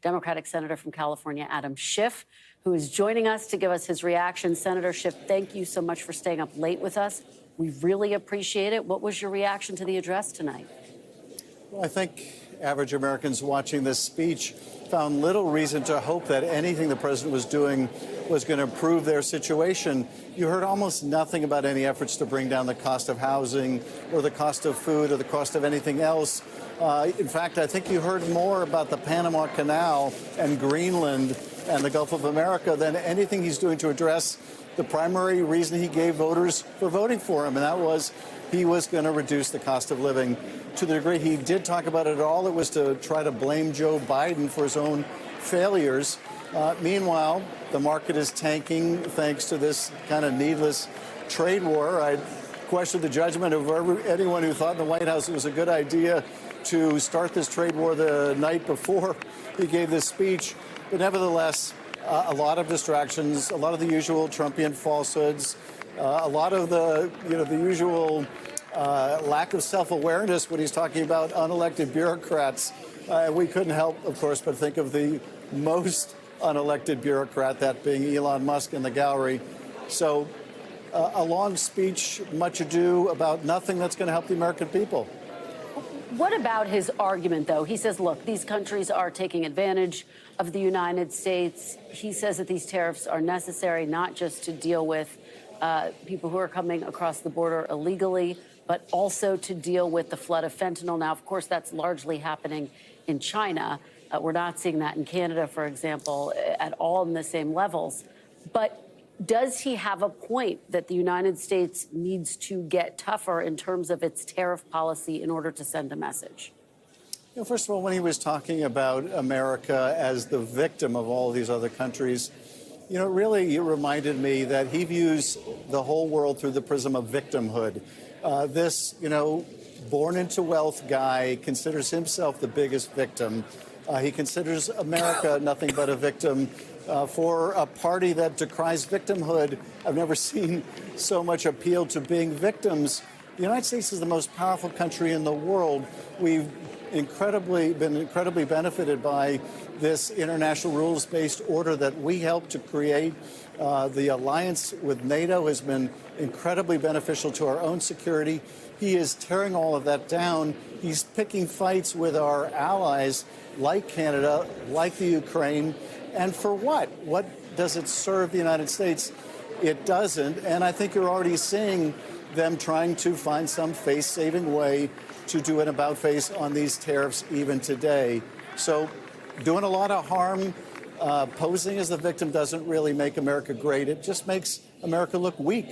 Democratic Senator from California, Adam Schiff, who is joining us to give us his reaction. Senator Schiff, thank you so much for staying up late with us. We really appreciate it. What was your reaction to the address tonight? Well, I think average Americans watching this speech found little reason to hope that anything the president was doing was going to improve their situation. You heard almost nothing about any efforts to bring down the cost of housing or the cost of food or the cost of anything else. In fact, I think you heard more about the Panama Canal and Greenland and the Gulf of America than anything he's doing to address the primary reason he gave voters for voting for him, and that was he was going to reduce the cost of living. To the degree he did talk about it at all, it was to try to blame Joe Biden for his own failures. Meanwhile, the market is tanking thanks to this kind of needless trade war. I question the judgment of anyone who thought in the White House it was a good idea to start this trade war the night before he gave this speech. But nevertheless, a lot of distractions, a lot of the usual Trumpian falsehoods, a lot of the usual lack of self-awareness when he's talking about unelected bureaucrats. We couldn't help, of course, but think of the most unelected bureaucrat, that being Elon Musk in the gallery. So a long speech, much ado about nothing that's going to help the American people. What about his argument, though? He says, look, these countries are taking advantage of the United States. He says that these tariffs are necessary not just to deal with people who are coming across the border illegally, but also to deal with the flood of fentanyl. Now, of course, that's largely happening in China. We're not seeing that in Canada, for example, at all in the same levels. But does he have a point that the United States needs to get tougher in terms of its tariff policy in order to send a message? You know, first of all, when he was talking about America as the victim of all these other countries, really it reminded me that he views the whole world through the prism of victimhood. This, born into wealth guy considers himself the biggest victim. He considers America nothing but a victim. For a party that decries victimhood, I've never seen so much appeal to being victims. The United States is the most powerful country in the world. We've been incredibly benefited by this international rules-based order that we helped to create. The alliance with NATO has been incredibly beneficial to our own security. He is tearing all of that down. He's picking fights with our allies like Canada, like the Ukraine. And for what? What does it serve the United States? It doesn't. And I think you're already seeing them trying to find some face-saving way to do an about-face on these tariffs even today. So doing a lot of harm, posing as the victim doesn't really make America great. It just makes America look weak.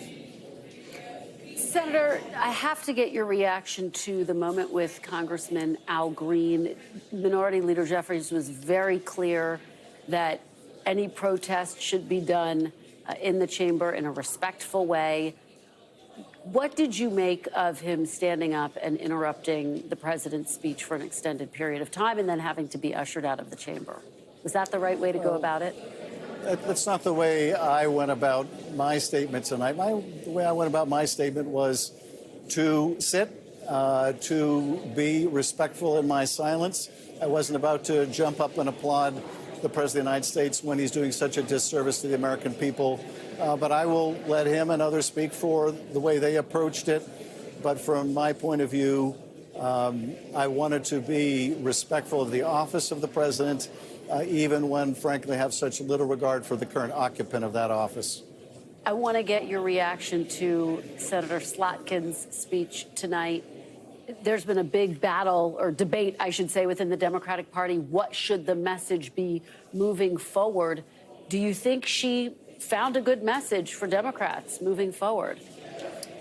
Senator, I have to get your reaction to the moment with Congressman Al Green. Minority Leader Jeffries was very clear that any protest should be done in the chamber in a respectful way. What did you make of him standing up and interrupting the president's speech for an extended period of time and then having to be ushered out of the chamber? Was that the right way to go about it? That's not the way I went about my statement tonight. The way I went about my statement was to sit, to be respectful in my silence. I wasn't about to jump up and applaud the President of the United States when he's doing such a disservice to the American people. But I will let him and others speak for the way they approached it. But from my point of view, I wanted to be respectful of the office of the president, even when, frankly, I have such little regard for the current occupant of that office. I want to get your reaction to Senator Slotkin's speech tonight. There's been a big battle or debate, I should say, within the Democratic Party. What should the message be moving forward? Do you think she found a good message for Democrats moving forward?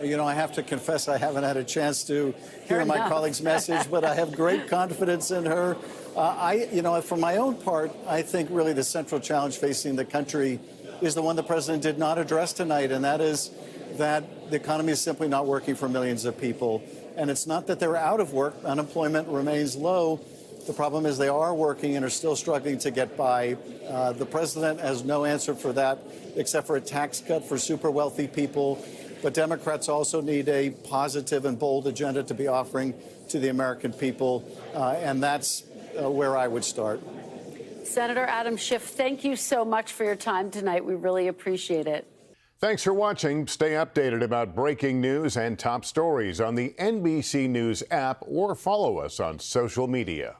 I have to confess I haven't had a chance to hear my colleague's message, but I have great confidence in her. For my own part, I think really the central challenge facing the country is the one the president did not address tonight, and that is that the economy is simply not working for millions of people. And it's not that they're out of work. Unemployment remains low. The problem is they are working and are still struggling to get by. The president has no answer for that except for a tax cut for super wealthy people. But Democrats also need a positive and bold agenda to be offering to the American people. And that's where I would start. Senator Adam Schiff, thank you so much for your time tonight. We really appreciate it. Thanks for watching. Stay updated about breaking news and top stories on the NBC News app or follow us on social media.